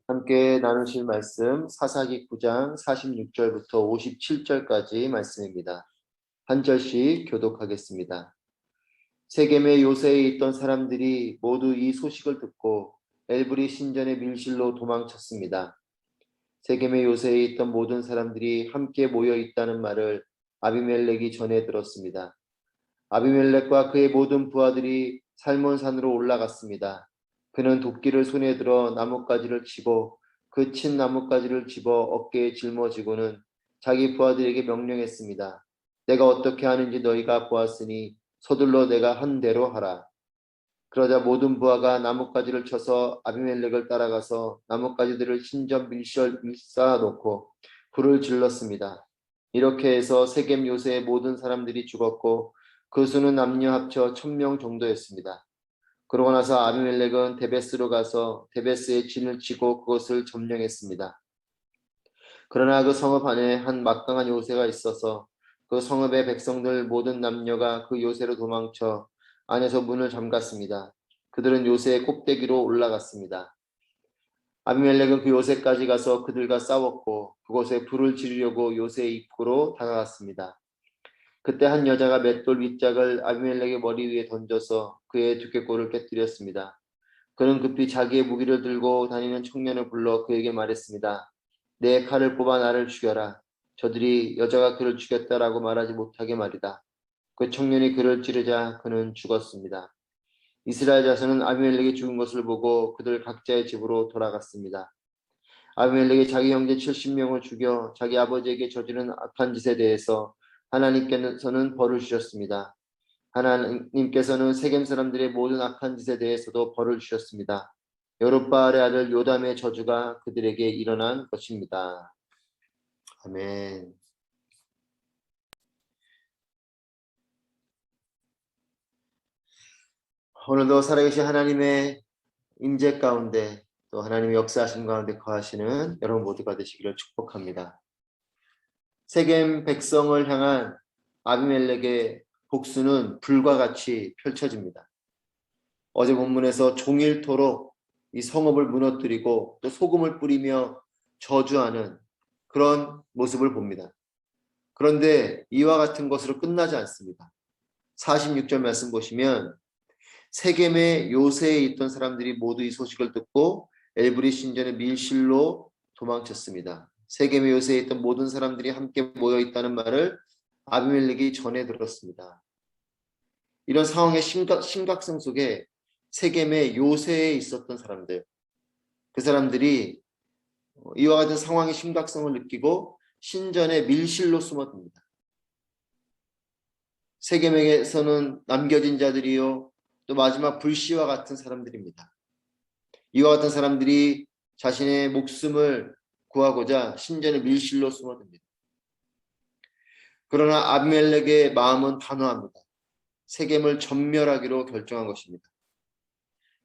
함께 나누실 말씀 사사기 9장 46절부터 57절까지 말씀입니다. 한 절씩 교독하겠습니다. 세겜의 요새에 있던 사람들이 모두 이 소식을 듣고 엘브리 신전의 밀실로 도망쳤습니다. 세겜의 요새에 있던 모든 사람들이 함께 모여 있다는 말을 아비멜렉이 전해 들었습니다. 아비멜렉과 그의 모든 부하들이 살몬산으로 올라갔습니다. 그는 도끼를 손에 들어 나뭇가지를 치고 그 친 나뭇가지를 집어 어깨에 짊어지고는 자기 부하들에게 명령했습니다. 내가 어떻게 하는지 너희가 보았으니 서둘러 내가 한 대로 하라. 그러자 모든 부하가 나뭇가지를 쳐서 아비멜렉을 따라가서 나뭇가지들을 신전 밀쌓아 놓고 불을 질렀습니다. 이렇게 해서 세겜 요새의 모든 사람들이 죽었고 그 수는 남녀 합쳐 1000명 정도였습니다. 그러고 나서 아비멜렉은 데베스로 가서 데베스에 진을 치고 그것을 점령했습니다. 그러나 그 성읍 안에 한 막강한 요새가 있어서 그 성읍의 백성들 모든 남녀가 그 요새로 도망쳐 안에서 문을 잠갔습니다. 그들은 요새의 꼭대기로 올라갔습니다. 아비멜렉은 그 요새까지 가서 그들과 싸웠고 그곳에 불을 지르려고 요새의 입구로 다가갔습니다. 그때 한 여자가 맷돌 윗짝을 아비멜렉의 머리 위에 던져서 그의 두께골을 깨뜨렸습니다. 그는 급히 자기의 무기를 들고 다니는 청년을 불러 그에게 말했습니다. 내 칼을 뽑아 나를 죽여라. 저들이 여자가 그를 죽였다라고 말하지 못하게 말이다. 그 청년이 그를 찌르자 그는 죽었습니다. 이스라엘 자손은 아비멜렉이 죽은 것을 보고 그들 각자의 집으로 돌아갔습니다. 아비멜렉이 자기 형제 70명을 죽여 자기 아버지에게 저지른 악한 짓에 대해서 하나님께서는 벌을 주셨습니다. 하나님께서는 세겜 사람들의 모든 악한 짓에 대해서도 벌을 주셨습니다. 여룻바알의 아들 요담의 저주가 그들에게 일어난 것입니다. 아멘. 오늘도 살아계신 하나님의 임재 가운데 또 하나님의 역사하신 가운데 거하시는 여러분 모두가 되시기를 축복합니다. 세겜 백성을 향한 아비멜렉의 복수는 불과 같이 펼쳐집니다. 어제 본문에서 종일토록 이 성읍을 무너뜨리고 또 소금을 뿌리며 저주하는 그런 모습을 봅니다. 그런데 이와 같은 것으로 끝나지 않습니다. 46절 말씀 보시면 세겜의 요새에 있던 사람들이 모두 이 소식을 듣고 엘브리 신전의 밀실로 도망쳤습니다. 세겜의 요새에 있던 모든 사람들이 함께 모여 있다는 말을 아비멜렉이 전해 들었습니다. 이런 상황의 심각성 속에 세겜의 요새에 있었던 사람들, 그 사람들이 이와 같은 상황의 심각성을 느끼고 신전의 밀실로 숨어듭니다. 세겜에게서는 남겨진 자들이요 또 마지막 불씨와 같은 사람들입니다. 이와 같은 사람들이 자신의 목숨을 구하고자 신전의 밀실로 숨어듭니다. 그러나 아비멜렉의 마음은 단호합니다. 세겜을 전멸하기로 결정한 것입니다.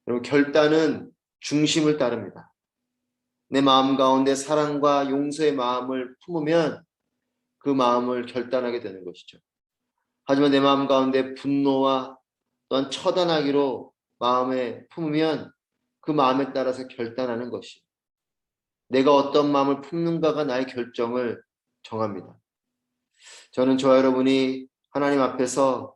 여러분, 결단은 중심을 따릅니다. 내 마음 가운데 사랑과 용서의 마음을 품으면 그 마음을 결단하게 되는 것이죠. 하지만 내 마음 가운데 분노와 또한 처단하기로 마음에 품으면 그 마음에 따라서 결단하는 것이 내가 어떤 마음을 품는가가 나의 결정을 정합니다. 저는 저와 여러분이 하나님 앞에서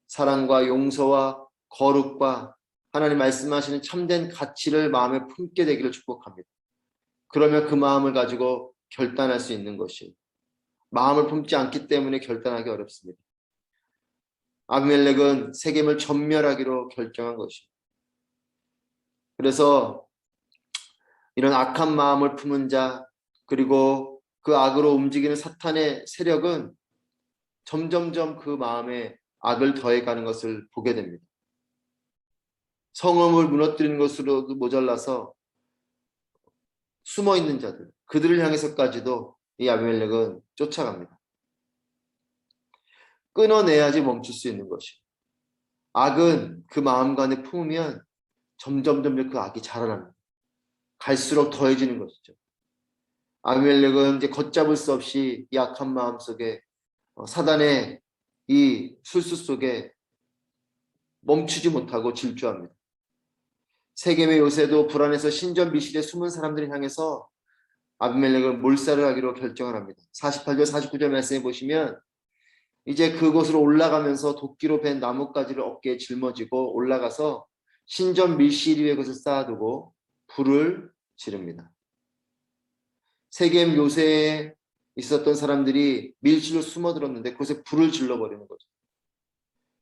사랑과 용서와 거룩과 하나님 말씀하시는 참된 가치를 마음에 품게 되기를 축복합니다. 그러면 그 마음을 가지고 결단할 수 있는 것이 마음을 품지 않기 때문에 결단하기 어렵습니다. 아비멜렉은 세겜을 전멸하기로 결정한 것입니다. 그래서 이런 악한 마음을 품은 자 그리고 그 악으로 움직이는 사탄의 세력은 점점점 그 마음에 악을 더해가는 것을 보게 됩니다. 성읍을 무너뜨리는 것으로도 모자라서 숨어있는 자들 그들을 향해서까지도 이 아비멜렉은 쫓아갑니다. 끊어내야지 멈출 수 있는 것이 악은 그 마음 안에 품으면 점점 그 악이 자라납니다. 갈수록 더해지는 것이죠. 아비멜렉은 이제 걷잡을 수 없이 이 악한 마음 속에 사단의 이 술수 속에 멈추지 못하고 질주합니다. 세겜의 요새도 불안해서 신전 밀실에 숨은 사람들을 향해서 아비멜렉을 몰살을 하기로 결정을 합니다. 48절 49절 말씀해 보시면 이제 그곳으로 올라가면서 도끼로 벤 나뭇가지를 어깨에 짊어지고 올라가서 신전 밀실 위에 그것을 쌓아두고 불을 지릅니다. 세겜 요새에 있었던 사람들이 밀실로 숨어들었는데 그곳에 불을 질러버리는 거죠.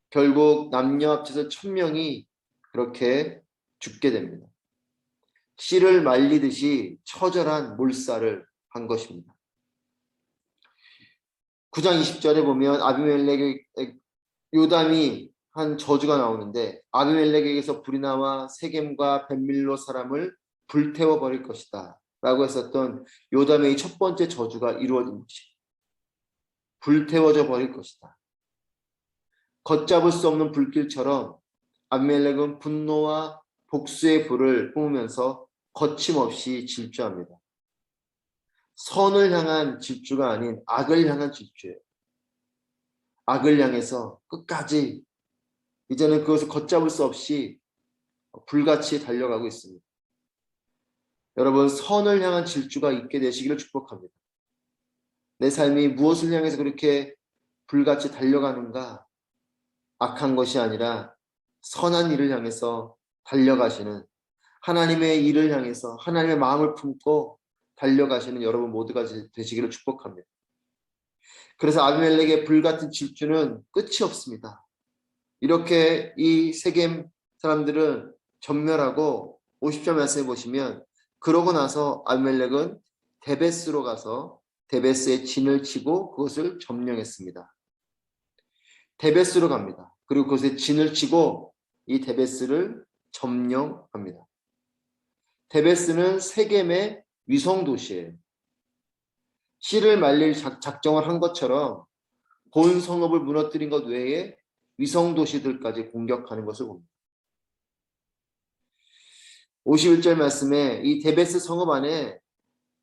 결국 남녀 합쳐서 1000명이 그렇게 죽게 됩니다. 씨를 말리듯이 처절한 몰살을 한 것입니다. 9장 20절에 보면 아비멜렉의 요담이 한 저주가 나오는데 아비멜렉에게서 불이 나와 세겜과 벳밀로 사람을 불태워 버릴 것이다 라고 했었던 요담의 첫 번째 저주가 이루어진 것입니다. 불태워져 버릴 것이다. 걷잡을 수 없는 불길처럼 아비멜렉은 분노와 복수의 불을 뿜으면서 거침없이 질주합니다. 선을 향한 질주가 아닌 악을 향한 질주예요. 악을 향해서 끝까지 이제는 그것을 걷잡을 수 없이 불같이 달려가고 있습니다. 여러분, 선을 향한 질주가 있게 되시기를 축복합니다. 내 삶이 무엇을 향해서 그렇게 불같이 달려가는가? 악한 것이 아니라 선한 일을 향해서 달려가시는, 하나님의 일을 향해서 하나님의 마음을 품고 달려가시는 여러분 모두가 되시기를 축복합니다. 그래서 아비멜렉의 불같은 질주는 끝이 없습니다. 이렇게 이 세겜 사람들은 전멸하고 50절 말씀해 보시면 그러고 나서 아비멜렉은 데베스로 가서 데베스에 진을 치고 그것을 점령했습니다. 데베스로 갑니다. 그리고 그것에 진을 치고 이 데베스를 점령합니다. 데베스는 세겜의 위성 도시예요. 씨를 말릴 작정을 한 것처럼 본 성읍을 무너뜨린 것 외에 위성 도시들까지 공격하는 것을 봅니다. 51절 말씀에 이 데베스 성읍 안에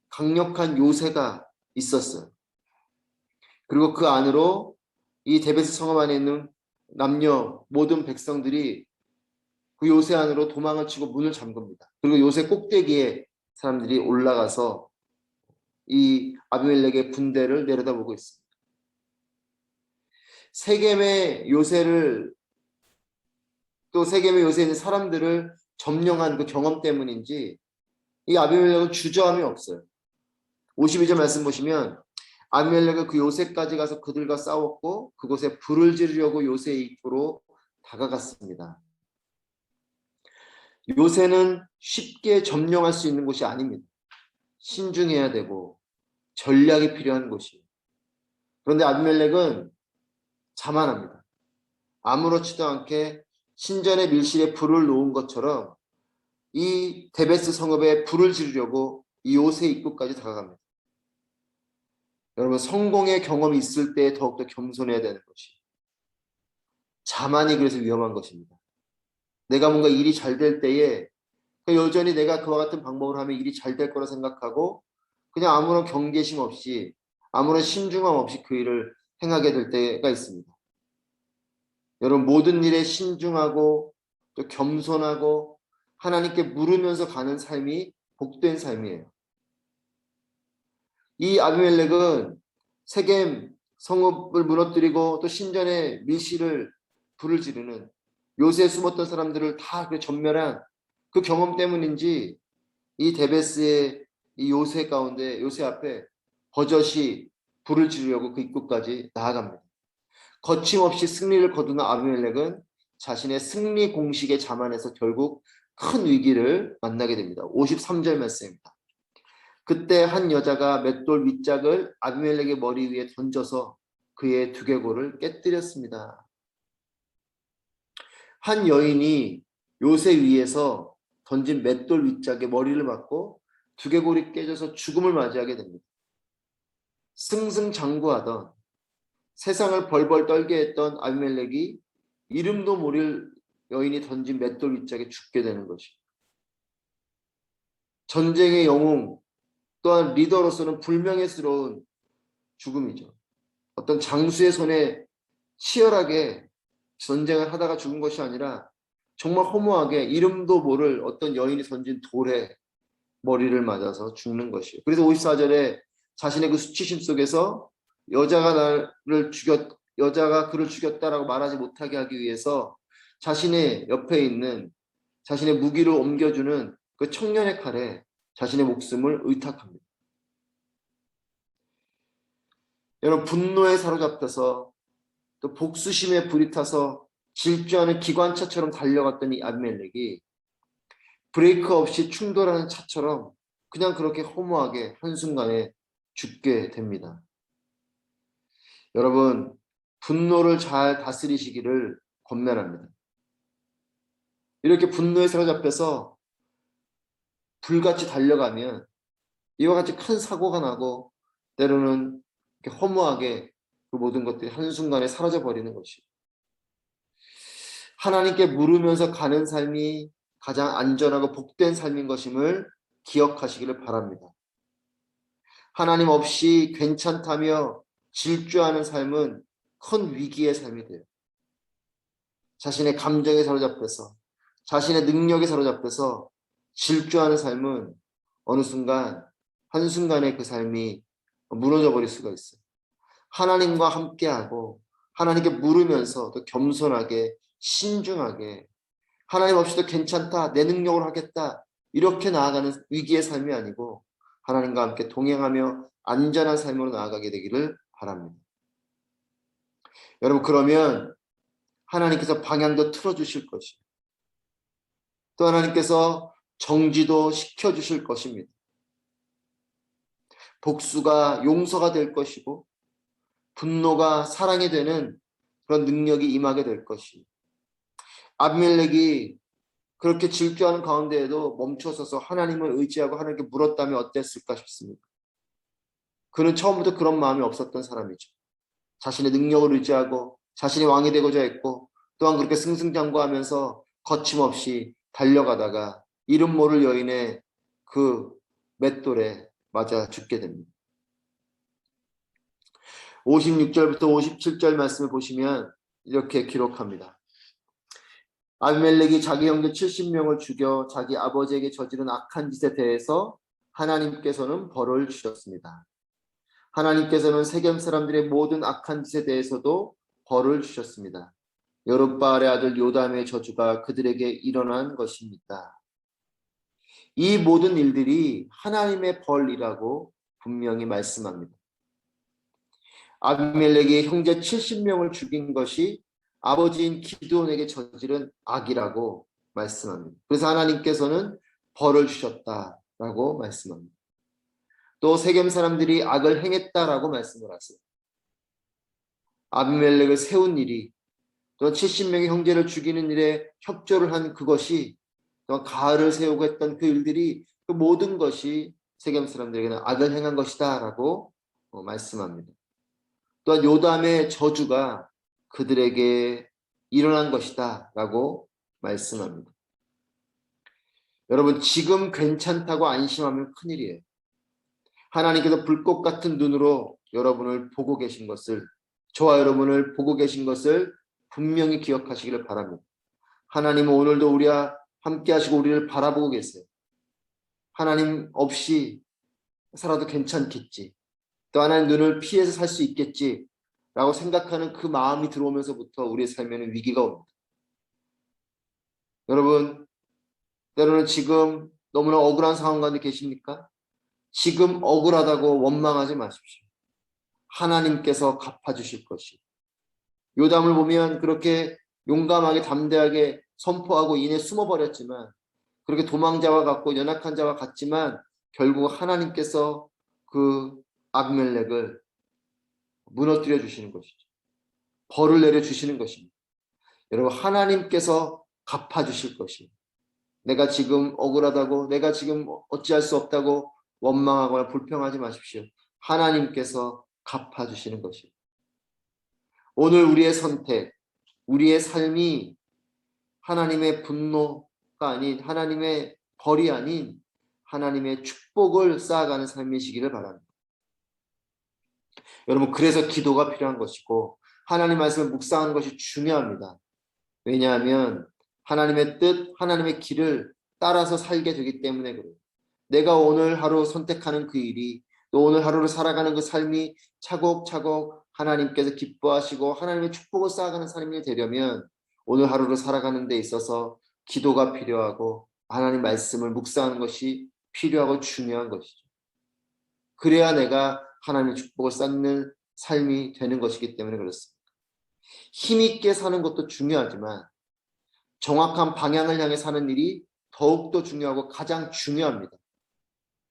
강력한 요새가 있었어요. 그리고 그 안으로 이 데베스 성읍 안에 있는 남녀 모든 백성들이 그 요새 안으로 도망을 치고 문을 잠깁니다. 그리고 요새 꼭대기에 사람들이 올라가서 이 아비멜렉의 군대를 내려다보고 있습니다. 세겜의 요새를 또 세겜의 요새에 있는 사람들을 점령한 그 경험 때문인지 이 아비멜렉은 주저함이 없어요. 52절 말씀 보시면 아비멜렉은 그 요새까지 가서 그들과 싸웠고 그곳에 불을 지르려고 요새의 입구로 다가갔습니다. 요새는 쉽게 점령할 수 있는 곳이 아닙니다. 신중해야 되고 전략이 필요한 곳이에요. 그런데 아비멜렉은 자만합니다. 아무렇지도 않게 신전의 밀실에 불을 놓은 것처럼 이 데베스 성읍에 불을 지르려고 이 요새 입구까지 다가갑니다. 여러분, 성공의 경험이 있을 때 더욱더 겸손해야 되는 것이 자만이 그래서 위험한 것입니다. 내가 뭔가 일이 잘 될 때에 여전히 내가 그와 같은 방법을 하면 일이 잘 될 거라 생각하고 그냥 아무런 경계심 없이 아무런 신중함 없이 그 일을 행하게 될 때가 있습니다. 여러분, 모든 일에 신중하고 또 겸손하고 하나님께 물으면서 가는 삶이 복된 삶이에요. 이 아비멜렉은 세겜 성읍을 무너뜨리고 또 신전의 밀실을 불을 지르는 요새에 숨었던 사람들을 다 전멸한 그 경험 때문인지 이 데베스의 이 요새 가운데 요새 앞에 버젓이 불을 지르려고 그 입구까지 나아갑니다. 거침없이 승리를 거두는 아비멜렉은 자신의 승리 공식에 자만해서 결국 큰 위기를 만나게 됩니다. 53절 말씀입니다. 그때 한 여자가 맷돌 윗짝을 아비멜렉의 머리 위에 던져서 그의 두개골을 깨뜨렸습니다. 한 여인이 요새 위에서 던진 맷돌 윗짝에 머리를 맞고 두개골이 깨져서 죽음을 맞이하게 됩니다. 승승장구하던 세상을 벌벌 떨게 했던 아비멜렉이 이름도 모를 여인이 던진 맷돌 윗짝에 죽게 되는 것입니다. 전쟁의 영웅 또한 리더로서는 불명예스러운 죽음이죠. 어떤 장수의 손에 치열하게 전쟁을 하다가 죽은 것이 아니라 정말 허무하게 이름도 모를 어떤 여인이 던진 돌에 머리를 맞아서 죽는 것이에요. 그래서 54절에 자신의 그 수치심 속에서 여자가 그를 죽였다라고 말하지 못하게 하기 위해서 자신의 옆에 있는 자신의 무기를 옮겨주는 그 청년의 칼에 자신의 목숨을 의탁합니다. 여러분, 분노에 사로잡혀서 또 복수심에 불이 타서 질주하는 기관차처럼 달려갔던 이 아비멜렉이 브레이크 없이 충돌하는 차처럼 그냥 그렇게 허무하게 한순간에 죽게 됩니다. 여러분, 분노를 잘 다스리시기를 권면합니다. 이렇게 분노에 사로잡혀서 불같이 달려가면 이와 같이 큰 사고가 나고 때로는 이렇게 허무하게 그 모든 것들이 한순간에 사라져버리는 것이에요. 하나님께 물으면서 가는 삶이 가장 안전하고 복된 삶인 것임을 기억하시기를 바랍니다. 하나님 없이 괜찮다며 질주하는 삶은 큰 위기의 삶이 돼요. 자신의 감정에 사로잡혀서 자신의 능력에 사로잡혀서 질주하는 삶은 어느 순간 한순간에 그 삶이 무너져 버릴 수가 있어요. 하나님과 함께하고 하나님께 물으면서 또 겸손하게 신중하게 하나님 없이도 괜찮다, 내 능력으로 하겠다 이렇게 나아가는 위기의 삶이 아니고 하나님과 함께 동행하며 안전한 삶으로 나아가게 되기를 바랍니다. 여러분, 그러면 하나님께서 방향도 틀어주실 것이고 또 하나님께서 정지도 시켜주실 것입니다. 복수가 용서가 될 것이고 분노가 사랑이 되는 그런 능력이 임하게 될 것이고 아비멜렉이 그렇게 질주하는 가운데에도 멈춰서서 하나님을 의지하고 하나님께 물었다면 어땠을까 싶습니다. 그는 처음부터 그런 마음이 없었던 사람이죠. 자신의 능력을 의지하고 자신이 왕이 되고자 했고 또한 그렇게 승승장구하면서 거침없이 달려가다가 이름 모를 여인의 그 맷돌에 맞아 죽게 됩니다. 56절부터 57절 말씀을 보시면 이렇게 기록합니다. 아비멜렉이 자기 형제 70명을 죽여 자기 아버지에게 저지른 악한 짓에 대해서 하나님께서는 벌을 주셨습니다. 하나님께서는 세겜 사람들의 모든 악한 짓에 대해서도 벌을 주셨습니다. 여룹바알의 아들 요담의 저주가 그들에게 일어난 것입니다. 이 모든 일들이 하나님의 벌이라고 분명히 말씀합니다. 아비멜렉이 형제 70명을 죽인 것이 아버지인 기드온에게 저지른 악이라고 말씀합니다. 그래서 하나님께서는 벌을 주셨다라고 말씀합니다. 또 세겜 사람들이 악을 행했다라고 말씀을 하세요. 아비멜렉을 세운 일이 또 70명의 형제를 죽이는 일에 협조를 한 그것이 또 가을을 세우고 했던 그 일들이 그 모든 것이 세겜 사람들에게는 악을 행한 것이다라고 말씀합니다. 또한 요담의 저주가 그들에게 일어난 것이다라고 말씀합니다. 여러분, 지금 괜찮다고 안심하면 큰일이에요. 하나님께서 불꽃 같은 눈으로 여러분을 보고 계신 것을, 저와 여러분을 보고 계신 것을 분명히 기억하시기를 바랍니다. 하나님은 오늘도 우리와 함께 하시고 우리를 바라보고 계세요. 하나님 없이 살아도 괜찮겠지. 또 하나님 눈을 피해서 살 수 있겠지. 라고 생각하는 그 마음이 들어오면서부터 우리의 삶에는 위기가 옵니다. 여러분, 때로는 지금 너무나 억울한 상황 가운데 계십니까? 지금 억울하다고 원망하지 마십시오. 하나님께서 갚아주실 것이. 요담을 보면 그렇게 용감하게 담대하게 선포하고 이내 숨어버렸지만 그렇게 도망자와 같고 연약한 자와 같지만 결국 하나님께서 그 아비멜렉을 무너뜨려 주시는 것이죠. 벌을 내려 주시는 것입니다. 여러분, 하나님께서 갚아주실 것입니다. 내가 지금 억울하다고 내가 지금 어찌할 수 없다고 원망하거나 불평하지 마십시오. 하나님께서 갚아주시는 것입니다. 오늘 우리의 선택, 우리의 삶이 하나님의 분노가 아닌 하나님의 벌이 아닌 하나님의 축복을 쌓아가는 삶이시기를 바랍니다. 여러분, 그래서 기도가 필요한 것이고 하나님 말씀을 묵상하는 것이 중요합니다. 왜냐하면 하나님의 뜻, 하나님의 길을 따라서 살게 되기 때문에 그래요. 내가 오늘 하루 선택하는 그 일이, 또 오늘 하루를 살아가는 그 삶이 차곡차곡 하나님께서 기뻐하시고 하나님의 축복을 쌓아가는 삶이 되려면 오늘 하루를 살아가는 데 있어서 기도가 필요하고 하나님 말씀을 묵상하는 것이 필요하고 중요한 것이죠. 그래야 내가 하나님의 축복을 쌓는 삶이 되는 것이기 때문에 그렇습니다. 힘있게 사는 것도 중요하지만 정확한 방향을 향해 사는 일이 더욱더 중요하고 가장 중요합니다.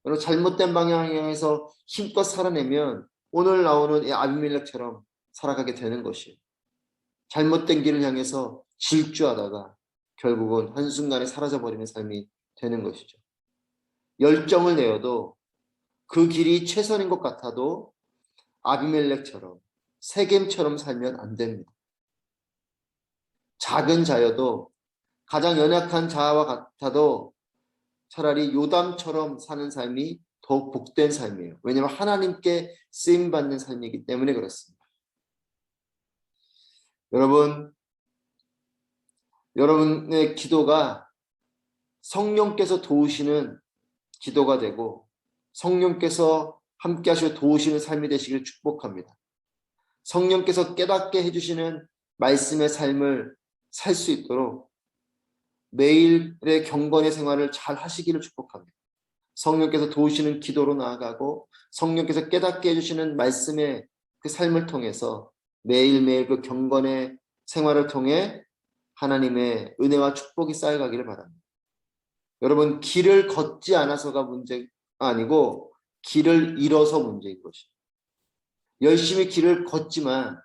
여러분, 잘못된 방향을 향해서 힘껏 살아내면 오늘 나오는 이 아비멜렉처럼 살아가게 되는 것이에요. 잘못된 길을 향해서 질주하다가 결국은 한순간에 사라져버리는 삶이 되는 것이죠. 열정을 내어도 그 길이 최선인 것 같아도 아비멜렉처럼 세겜처럼 살면 안 됩니다. 작은 자여도 가장 연약한 자와 같아도 차라리 요담처럼 사는 삶이 더욱 복된 삶이에요. 왜냐하면 하나님께 쓰임받는 삶이기 때문에 그렇습니다. 여러분의 기도가 성령께서 도우시는 기도가 되고 성령께서 함께 하시고 도우시는 삶이 되시기를 축복합니다. 성령께서 깨닫게 해주시는 말씀의 삶을 살 수 있도록 매일의 경건의 생활을 잘 하시기를 축복합니다. 성령께서 도우시는 기도로 나아가고 성령께서 깨닫게 해주시는 말씀의 그 삶을 통해서 매일매일 그 경건의 생활을 통해 하나님의 은혜와 축복이 쌓여가기를 바랍니다. 여러분, 길을 걷지 않아서가 문제가 아니고 길을 잃어서 문제인 것입니다. 열심히 길을 걷지만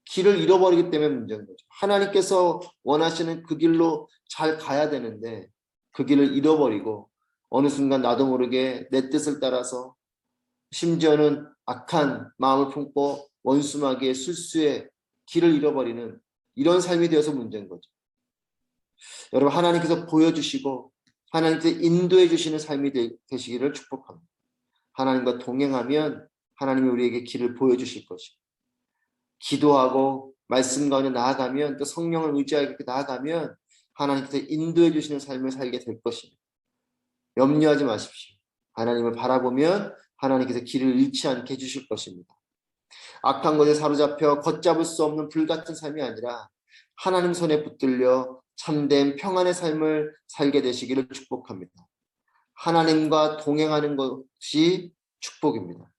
길을 잃어버리기 때문에 문제인 거죠. 하나님께서 원하시는 그 길로 잘 가야 되는데 그 길을 잃어버리고 어느 순간 나도 모르게 내 뜻을 따라서 심지어는 악한 마음을 품고 원수마귀의 술수에 길을 잃어버리는 이런 삶이 되어서 문제인 거죠. 여러분, 하나님께서 보여주시고 하나님께서 인도해 주시는 삶이 되시기를 축복합니다. 하나님과 동행하면 하나님이 우리에게 길을 보여주실 것이고 기도하고 말씀 가운데 나아가면 또 성령을 의지하고 이렇게 나아가면 하나님께서 인도해 주시는 삶을 살게 될 것입니다. 염려하지 마십시오. 하나님을 바라보면 하나님께서 길을 잃지 않게 해주실 것입니다. 악한 것에 사로잡혀 걷잡을 수 없는 불같은 삶이 아니라 하나님 손에 붙들려 참된 평안의 삶을 살게 되시기를 축복합니다. 하나님과 동행하는 것이 축복입니다.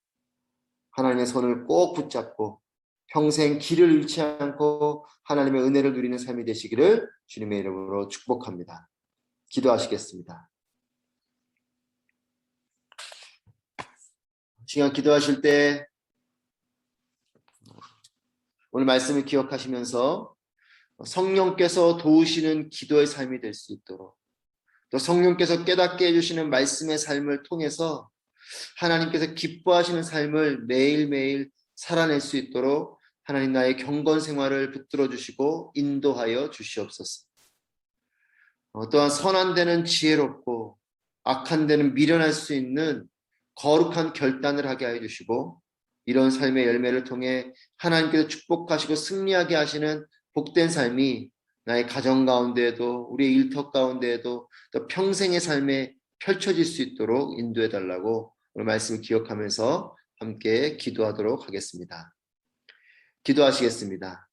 하나님의 손을 꼭 붙잡고 평생 길을 잃지 않고 하나님의 은혜를 누리는 삶이 되시기를 주님의 이름으로 축복합니다. 기도하시겠습니다. 시간 기도하실 때 오늘 말씀을 기억하시면서 성령께서 도우시는 기도의 삶이 될 수 있도록 또 성령께서 깨닫게 해주시는 말씀의 삶을 통해서 하나님께서 기뻐하시는 삶을 매일매일 살아낼 수 있도록 하나님 나의 경건 생활을 붙들어 주시고 인도하여 주시옵소서. 또한 선한 데는 지혜롭고 악한 데는 미련할 수 있는 거룩한 결단을 하게 하여 주시고 이런 삶의 열매를 통해 하나님께서 축복하시고 승리하게 하시는 복된 삶이 나의 가정 가운데에도 우리의 일터 가운데에도 또 평생의 삶에 펼쳐질 수 있도록 인도해 달라고 오늘 말씀을 기억하면서 함께 기도하도록 하겠습니다. 기도하시겠습니다.